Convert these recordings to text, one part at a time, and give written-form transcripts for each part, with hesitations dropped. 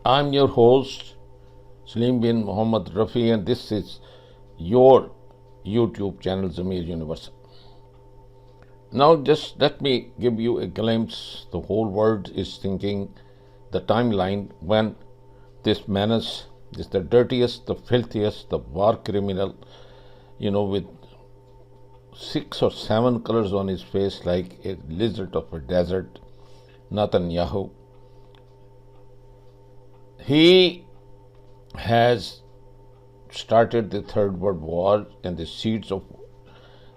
I'm your host, Salim bin Muhammad Rafi, and this is your YouTube channel, Zamir Universal. Now, just let me give you a glimpse. The whole world is thinking the timeline when this menace is the dirtiest, the filthiest, the war criminal, with 6 or 7 colors on his face like a lizard of a desert, Netanyahu. He has started the Third World War and the seeds of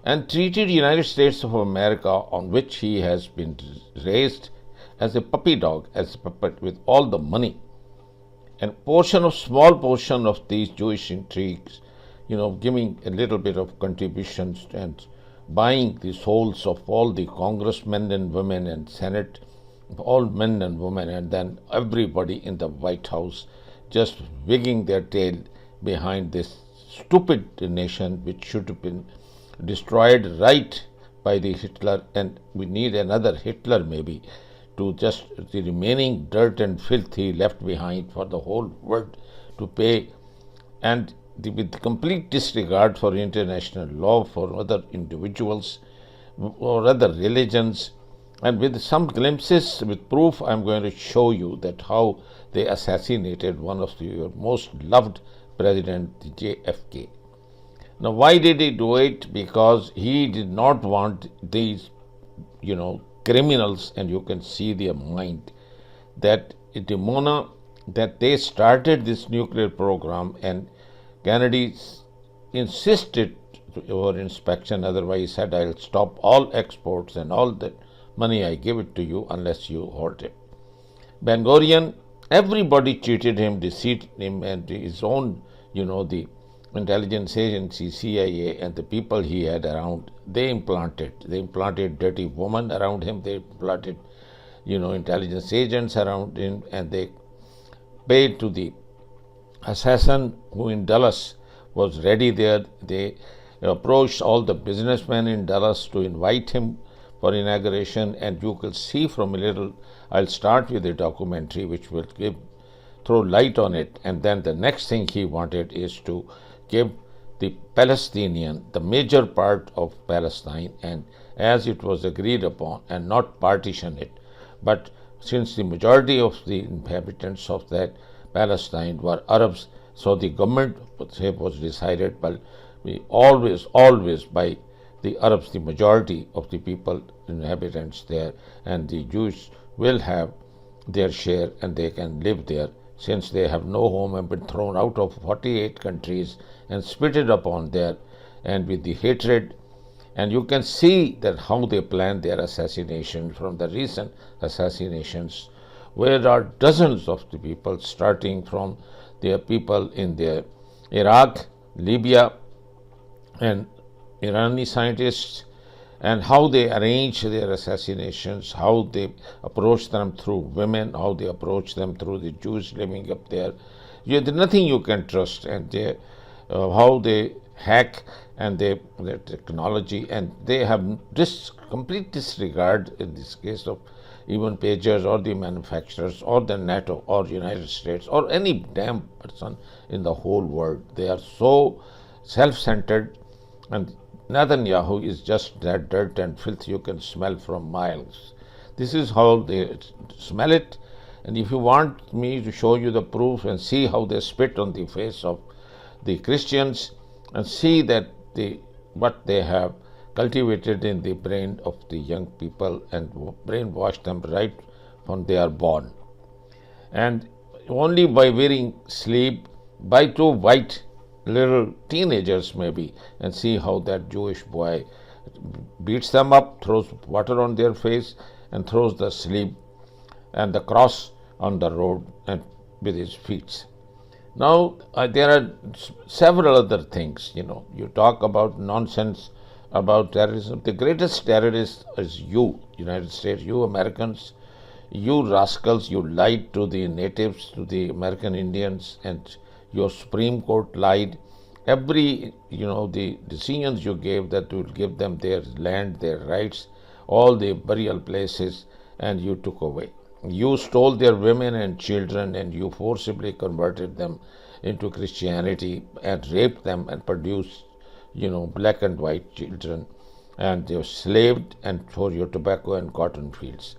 and treated United States of America, on which he has been raised as a puppy dog, as a puppet, with all the money. And small portion of these Jewish intrigues, giving a little bit of contributions and buying the souls of all the congressmen and women and Senate, all men and women, and then everybody in the White House just wagging their tail behind this stupid nation which should have been destroyed right by the Hitler, and we need another Hitler maybe to just the remaining dirt and filth he left behind for the whole world to pay, and with complete disregard for international law, for other individuals or other religions. And with some glimpses, with proof, I'm going to show you that how they assassinated one of your most loved president, the JFK. Now, why did he do it? Because he did not want these, criminals, and you can see their mind, that that they started this nuclear program, and Kennedy insisted over inspection. Otherwise, he said, I'll stop all exports and all that money I give it to you unless you halt it. Ben Gurion, everybody cheated him, deceived him, and his own, the intelligence agency, CIA, and the people he had around, they implanted dirty women around him, they implanted, intelligence agents around him, and they paid to the assassin who in Dallas was ready there. They approached all the businessmen in Dallas to invite him for inauguration, and you can see from a little, I'll start with a documentary which will throw light on it, and then the next thing he wanted is to give the Palestinian the major part of Palestine, and as it was agreed upon, and not partition it. But since the majority of the inhabitants of that Palestine were Arabs, so the government was decided, but we always by the Arabs, the majority of the people, inhabitants there, and the Jews will have their share and they can live there, since they have no home and been thrown out of 48 countries and spitted upon there, and with the hatred. And you can see that how they planned their assassination from the recent assassinations, where there are dozens of the people, starting from their people in their Iraq, Libya, and Iranian scientists, and how they arrange their assassinations, how they approach them through women, how they approach them through the Jews living up there. There's nothing you can trust, and how they hack and their technology, and they have complete disregard in this case of even pagers or the manufacturers or the NATO or United States or any damn person in the whole world. They are so self-centered, and Netanyahu is just that dirt and filth you can smell from miles. This is how they smell it, and if you want me to show you the proof and see how they spit on the face of the Christians and see that what they have cultivated in the brain of the young people and brainwash them right from they are born. And only by wearing sleep by two white little teenagers maybe, and see how that Jewish boy beats them up, throws water on their face, and throws the sleep and the cross on the road and with his feet. Now, there are several other things, you talk about nonsense about terrorism. The greatest terrorist is you, United States, you Americans, you rascals. You lied to the natives, to the American Indians, and your Supreme Court lied. Every, the decisions you gave that you would give them their land, their rights, all the burial places, and you took away. you stole their women and children and you forcibly converted them into Christianity and raped them and produced, black and white children, and they were slaved and for your tobacco and cotton fields.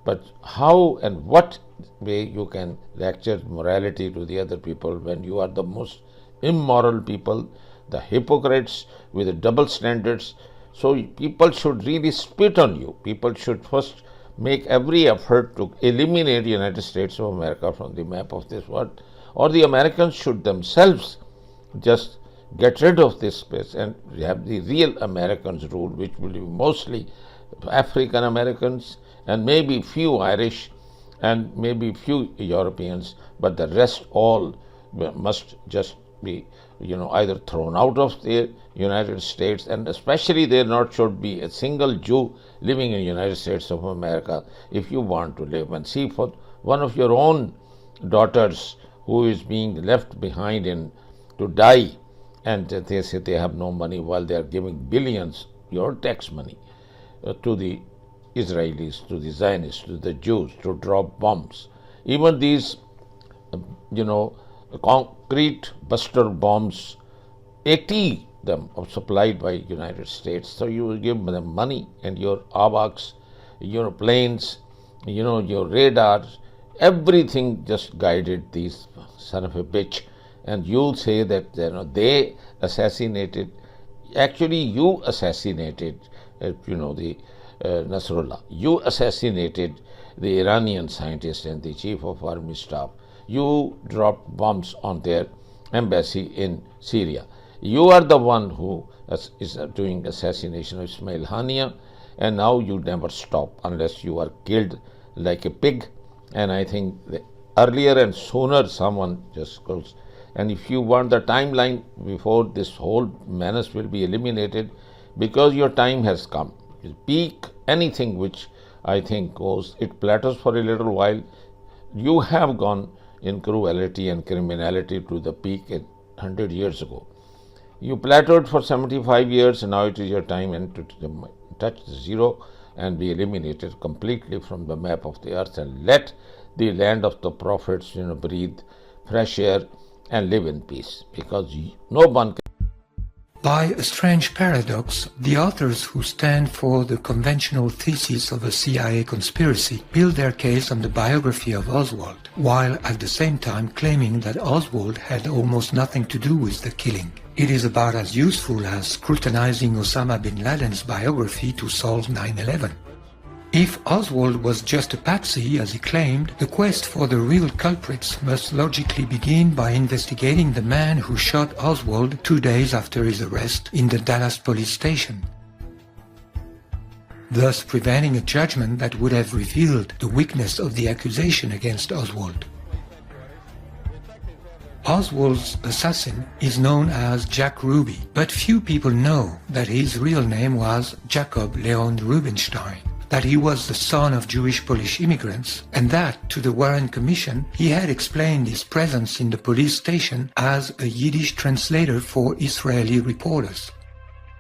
But how and what way you can lecture morality to the other people when you are the most immoral people, the hypocrites with the double standards? So people should really spit on you. People should first make every effort to eliminate the United States of America from the map of this world, or the Americans should themselves just get rid of this place and have the real Americans rule, which will be mostly African Americans and maybe few Irish and maybe few Europeans, but the rest all must just be either thrown out of the United States, and especially there not should be a single Jew living in the United States of America if you want to live. And see, for one of your own daughters who is being left behind to die, and they say they have no money while they are giving billions, your tax money, to the Israelis, to the Zionists, to the Jews, to drop bombs. Even these, concrete buster bombs, 80 them are supplied by United States. So you will give them money and your AWACS, your planes, your radars, everything just guided these son of a bitch. And you'll say that they assassinated. Actually, you assassinated, the Nasrallah. You assassinated the Iranian scientist and the chief of army staff. You dropped bombs on their embassy in Syria. You are the one who is doing assassination of Ismail Hania, and now you never stop unless you are killed like a pig. And I think earlier and sooner someone just goes. And if you want the timeline before this whole menace will be eliminated, because your time has come. Peak anything which I think goes, it plateaus for a little while. You have gone in cruelty and criminality to the peak 100 years ago. You plateaued for 75 years, and now it is your time and to touch zero and be eliminated completely from the map of the earth, and let the land of the prophets breathe fresh air and live in peace, because no one can. By a strange paradox, the authors who stand for the conventional thesis of a CIA conspiracy build their case on the biography of Oswald, while at the same time claiming that Oswald had almost nothing to do with the killing. It is about as useful as scrutinizing Osama bin Laden's biography to solve 9/11. If Oswald was just a patsy, as he claimed, the quest for the real culprits must logically begin by investigating the man who shot Oswald 2 days after his arrest in the Dallas police station, thus preventing a judgment that would have revealed the weakness of the accusation against Oswald. Oswald's assassin is known as Jack Ruby, but few people know that his real name was Jacob Leon Rubinstein, that he was the son of Jewish Polish immigrants, and that, to the Warren Commission, he had explained his presence in the police station as a Yiddish translator for Israeli reporters.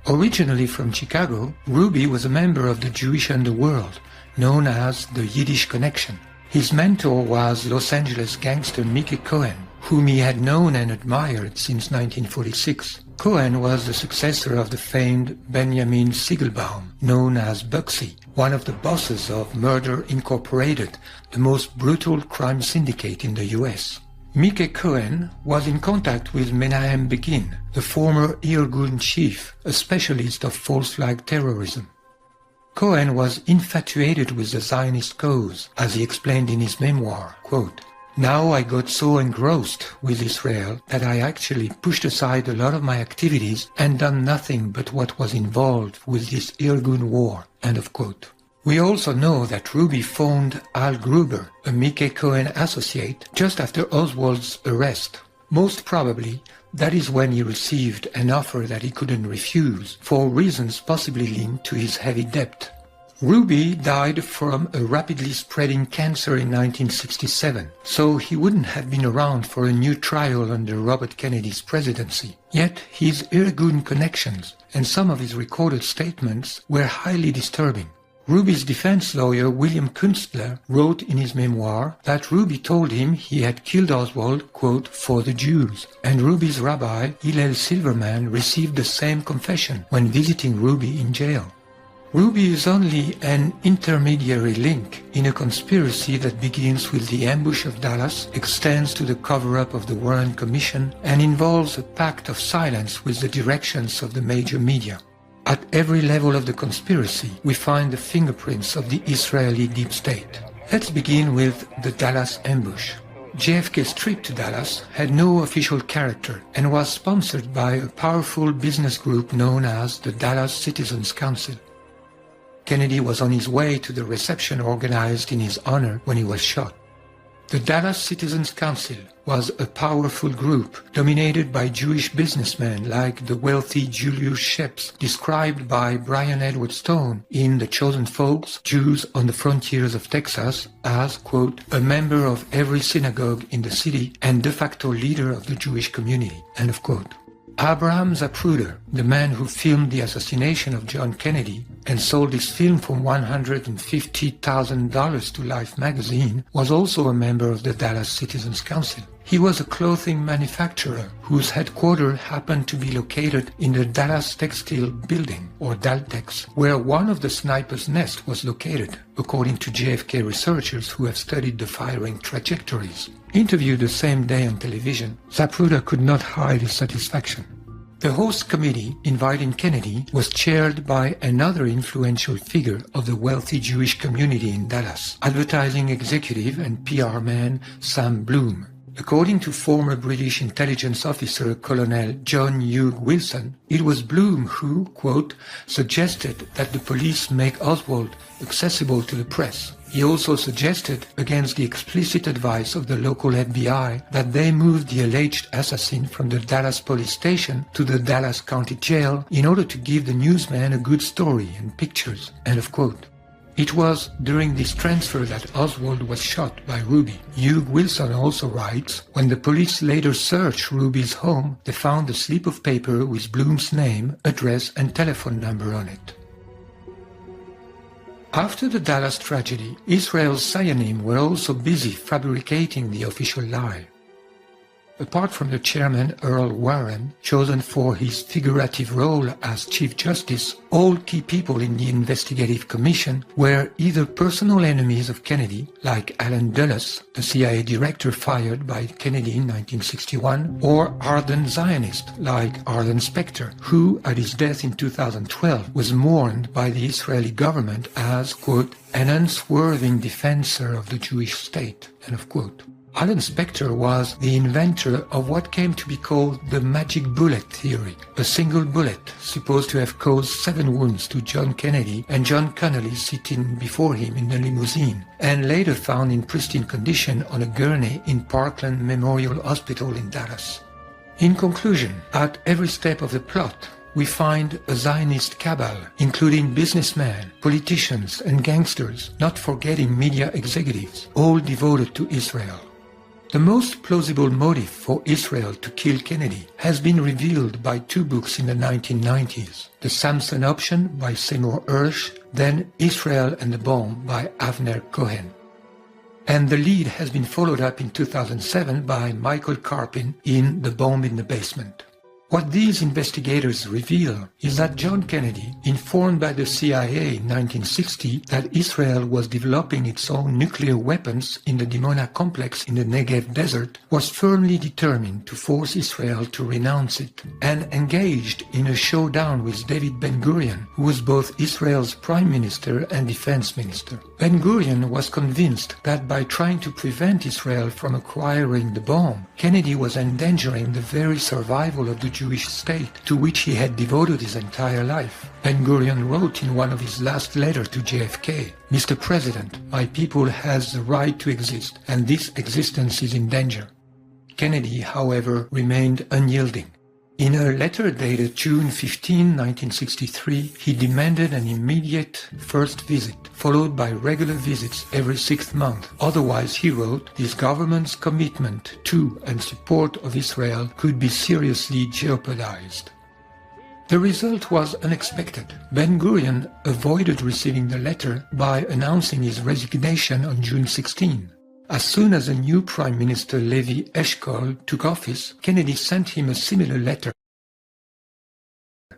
Originally from Chicago, Ruby was a member of the Jewish underworld, known as the Yiddish Connection. His mentor was Los Angeles gangster Mickey Cohen, whom he had known and admired since 1946. Cohen was the successor of the famed Benjamin Siegelbaum, known as Bugsy, one of the bosses of Murder Incorporated, the most brutal crime syndicate in the US. Mickey Cohen was in contact with Menahem Begin, the former Irgun chief, a specialist of false flag terrorism. Cohen was infatuated with the Zionist cause, as he explained in his memoir, quote, "Now I got so engrossed with Israel that I actually pushed aside a lot of my activities and done nothing but what was involved with this Irgun war." End of quote. We also know that Ruby phoned Al Gruber, a Mickey Cohen associate, just after Oswald's arrest. Most probably, that is when he received an offer that he couldn't refuse, for reasons possibly linked to his heavy debt. Ruby died from a rapidly spreading cancer in 1967, so he wouldn't have been around for a new trial under Robert Kennedy's presidency. Yet his Irgun connections and some of his recorded statements were highly disturbing. Ruby's defense lawyer William Kunstler wrote in his memoir that Ruby told him he had killed Oswald, quote, for the Jews, and Ruby's rabbi Hillel Silverman received the same confession when visiting Ruby in jail. Ruby is only an intermediary link in a conspiracy that begins with the ambush of Dallas, extends to the cover-up of the Warren Commission, and involves a pact of silence with the directions of the major media. At every level of the conspiracy, we find the fingerprints of the Israeli deep state. Let's begin with the Dallas ambush. JFK's trip to Dallas had no official character and was sponsored by a powerful business group known as the Dallas Citizens Council. Kennedy was on his way to the reception organized in his honor when he was shot. The Dallas Citizens Council was a powerful group dominated by Jewish businessmen like the wealthy Julius Shepps, described by Brian Edward Stone in The Chosen Folks, Jews on the Frontiers of Texas as, quote, a member of every synagogue in the city and de facto leader of the Jewish community, end of quote. Abraham Zapruder, the man who filmed the assassination of John Kennedy and sold his film for $150,000 to Life magazine, was also a member of the Dallas Citizens Council. He was a clothing manufacturer whose headquarters happened to be located in the Dallas Textile Building, or Daltex, where one of the snipers' nests was located, according to JFK researchers who have studied the firing trajectories. Interviewed the same day on television, Zapruder could not hide his satisfaction. The host committee inviting Kennedy was chaired by another influential figure of the wealthy Jewish community in Dallas, advertising executive and PR man Sam Bloom. According to former British intelligence officer Colonel John Hugh Wilson, it was Bloom who, quote, suggested that the police make Oswald accessible to the press. He also suggested, against the explicit advice of the local FBI, that they move the alleged assassin from the Dallas police station to the Dallas County Jail in order to give the newsman a good story and pictures, end of quote. It was during this transfer that Oswald was shot by Ruby. Hugh Wilson also writes, when the police later searched Ruby's home, they found a slip of paper with Bloom's name, address and telephone number on it. After the Dallas tragedy, Israel's Zionim were also busy fabricating the official lie. Apart from the chairman Earl Warren, chosen for his figurative role as Chief Justice, all key people in the investigative commission were either personal enemies of Kennedy, like Allen Dulles, the CIA director fired by Kennedy in 1961, or ardent Zionists, like Arlen Specter, who, at his death in 2012, was mourned by the Israeli government as, quote, an unswerving defender of the Jewish state, end of quote. Arlen Specter was the inventor of what came to be called the magic bullet theory, a single bullet supposed to have caused 7 wounds to John Kennedy and John Connally sitting before him in the limousine, and later found in pristine condition on a gurney in Parkland Memorial Hospital in Dallas. In conclusion, at every step of the plot, we find a Zionist cabal, including businessmen, politicians and gangsters, not forgetting media executives, all devoted to Israel. The most plausible motive for Israel to kill Kennedy has been revealed by 2 books in the 1990s, The Samson Option by Seymour Hersh, then Israel and the Bomb by Avner Cohen. And the lead has been followed up in 2007 by Michael Karpin in The Bomb in the Basement. What these investigators reveal is that John Kennedy, informed by the CIA in 1960 that Israel was developing its own nuclear weapons in the Dimona complex in the Negev desert, was firmly determined to force Israel to renounce it, and engaged in a showdown with David Ben-Gurion, who was both Israel's prime minister and defense minister. Ben-Gurion was convinced that by trying to prevent Israel from acquiring the bomb, Kennedy was endangering the very survival of the Jewish state, to which he had devoted his entire life. Ben-Gurion wrote in one of his last letters to JFK, Mr. President, my people has the right to exist, and this existence is in danger. Kennedy, however, remained unyielding. In a letter dated June 15, 1963, he demanded an immediate first visit, followed by regular visits every 6th month. Otherwise, he wrote, his government's commitment to and support of Israel could be seriously jeopardized. The result was unexpected. Ben-Gurion avoided receiving the letter by announcing his resignation on June 16. As soon as a new Prime Minister Levi Eshkol took office, Kennedy sent him a similar letter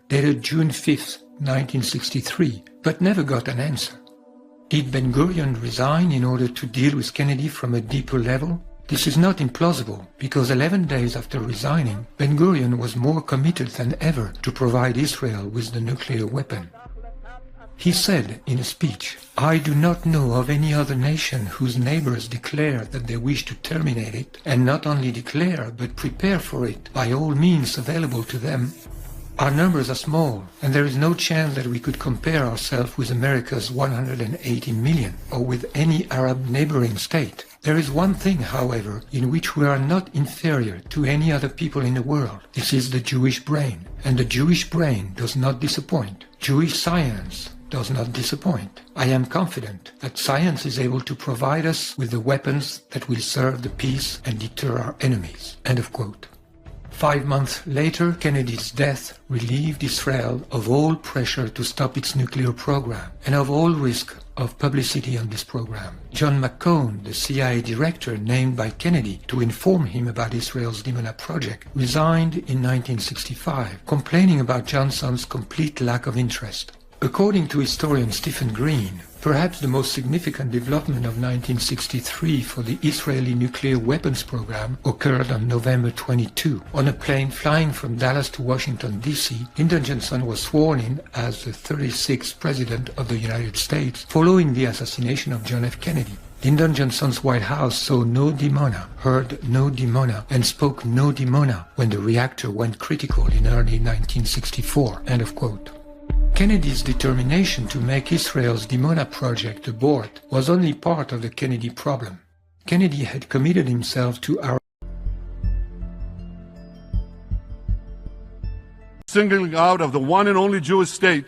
dated June 5, 1963, but never got an answer. Did Ben-Gurion resign in order to deal with Kennedy from a deeper level? This is not implausible, because 11 days after resigning, Ben-Gurion was more committed than ever to provide Israel with the nuclear weapon. He said in a speech, "I do not know of any other nation whose neighbors declare that they wish to terminate it, and not only declare, but prepare for it by all means available to them. Our numbers are small, and there is no chance that we could compare ourselves with America's 180 million, or with any Arab neighboring state. There is one thing, however, in which we are not inferior to any other people in the world. This is the Jewish brain, and the Jewish brain does not disappoint. Jewish science does not disappoint. I am confident that science is able to provide us with the weapons that will serve the peace and deter our enemies." End of quote. 5 months later, Kennedy's death relieved Israel of all pressure to stop its nuclear program and of all risk of publicity on this program. John McCone, the CIA director named by Kennedy to inform him about Israel's Dimona project, resigned in 1965, complaining about Johnson's complete lack of interest. According to historian Stephen Green, perhaps the most significant development of 1963 for the Israeli nuclear weapons program occurred on November 22. On a plane flying from Dallas to Washington, D.C., Lyndon Johnson was sworn in as the 36th President of the United States following the assassination of John F. Kennedy. Lyndon Johnson's White House saw no Dimona, heard no Dimona, and spoke no Dimona when the reactor went critical in early 1964. End of quote. Kennedy's determination to make Israel's Dimona project abort was only part of the Kennedy problem. Kennedy had committed himself to our singling out of the one and only Jewish state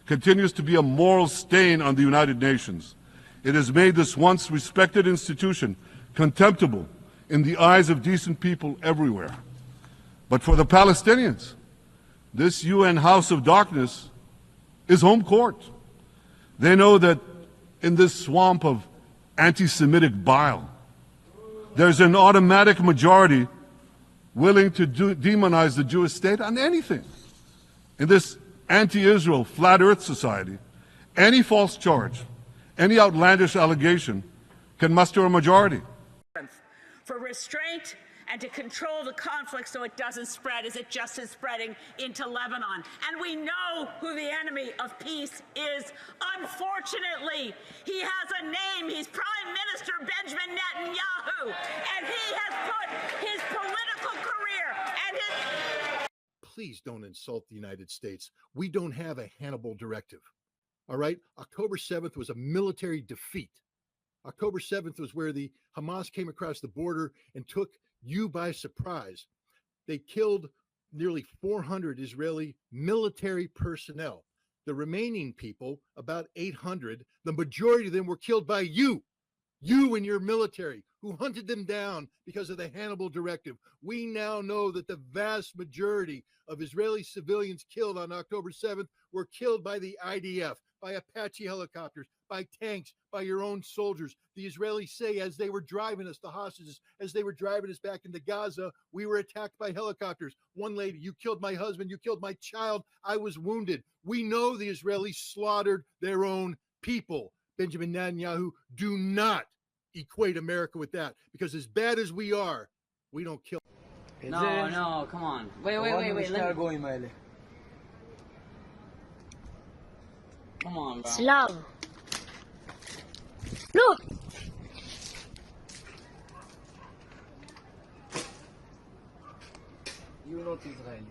continues to be a moral stain on the United Nations. It has made this once respected institution contemptible in the eyes of decent people everywhere. But for the Palestinians, this UN House of Darkness is home court. They know that in this swamp of anti-Semitic bile, there's an automatic majority willing to demonize the Jewish state on anything. In this anti-Israel flat earth society, any false charge, any outlandish allegation can muster a majority. For restraint and to control the conflict so it doesn't spread as it just is spreading into Lebanon. And we know who the enemy of peace is. Unfortunately, he has a name. He's Prime Minister Benjamin Netanyahu. And he has put his political career and his... Please don't insult the United States. We don't have a Hannibal directive. All right? October 7th was a military defeat. October 7th was where the Hamas came across the border and took you by surprise. They killed nearly 400 Israeli military personnel. The remaining people, about 800, the majority of them were killed by you and your military, who hunted them down because of the Hannibal directive. We now know that the vast majority of Israeli civilians killed on October 7th were killed by the IDF, by Apache helicopters, by tanks, by your own soldiers. The Israelis say as they were driving us, the hostages, as they were driving us back into Gaza, we were attacked by helicopters. One lady, you killed my husband, you killed my child, I was wounded. We know the Israelis slaughtered their own people. Benjamin Netanyahu, do not equate America with that, because as bad as we are, we don't kill. No, come on. Wait. Come on, bro. Slav. Look! You're not Israeli.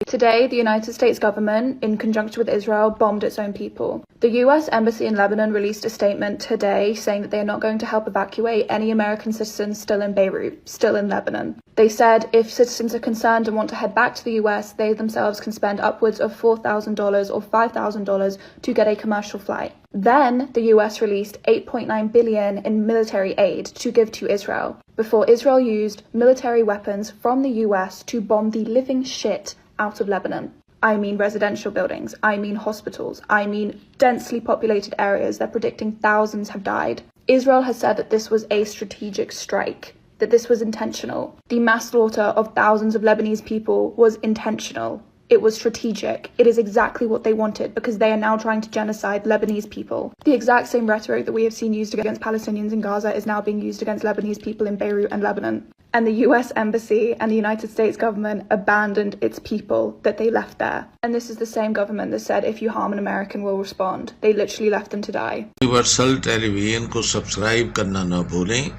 Today, the United States government, in conjunction with Israel, bombed its own people. The US Embassy in Lebanon released a statement today saying that they are not going to help evacuate any American citizens still in Beirut, still in Lebanon. They said if citizens are concerned and want to head back to the US, they themselves can spend upwards of $4,000 or $5,000 to get a commercial flight. Then, the US released $8.9 billion in military aid to give to Israel, before Israel used military weapons from the US to bomb the living shit out of Lebanon. I mean residential buildings, I mean hospitals, I mean densely populated areas. They're predicting thousands have died. Israel has said that this was a strategic strike, that this was intentional. The mass slaughter of thousands of Lebanese people was intentional. It was strategic. It is exactly what they wanted because they are now trying to genocide Lebanese people. The exact same rhetoric that we have seen used against Palestinians in Gaza is now being used against Lebanese people in Beirut and Lebanon. And the US Embassy and the United States government abandoned its people that they left there. And this is the same government that said if you harm an American, we'll respond. They literally left them to die. Universal television को subscribe करना ना भूलें,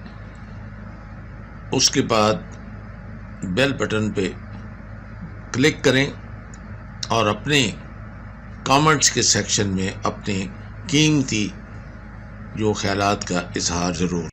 उसके बाद bell button पे click करें और अपने कमेंट्स के सेक्शन में अपने कीमती जो ख्यालात का इजहार ज़रूर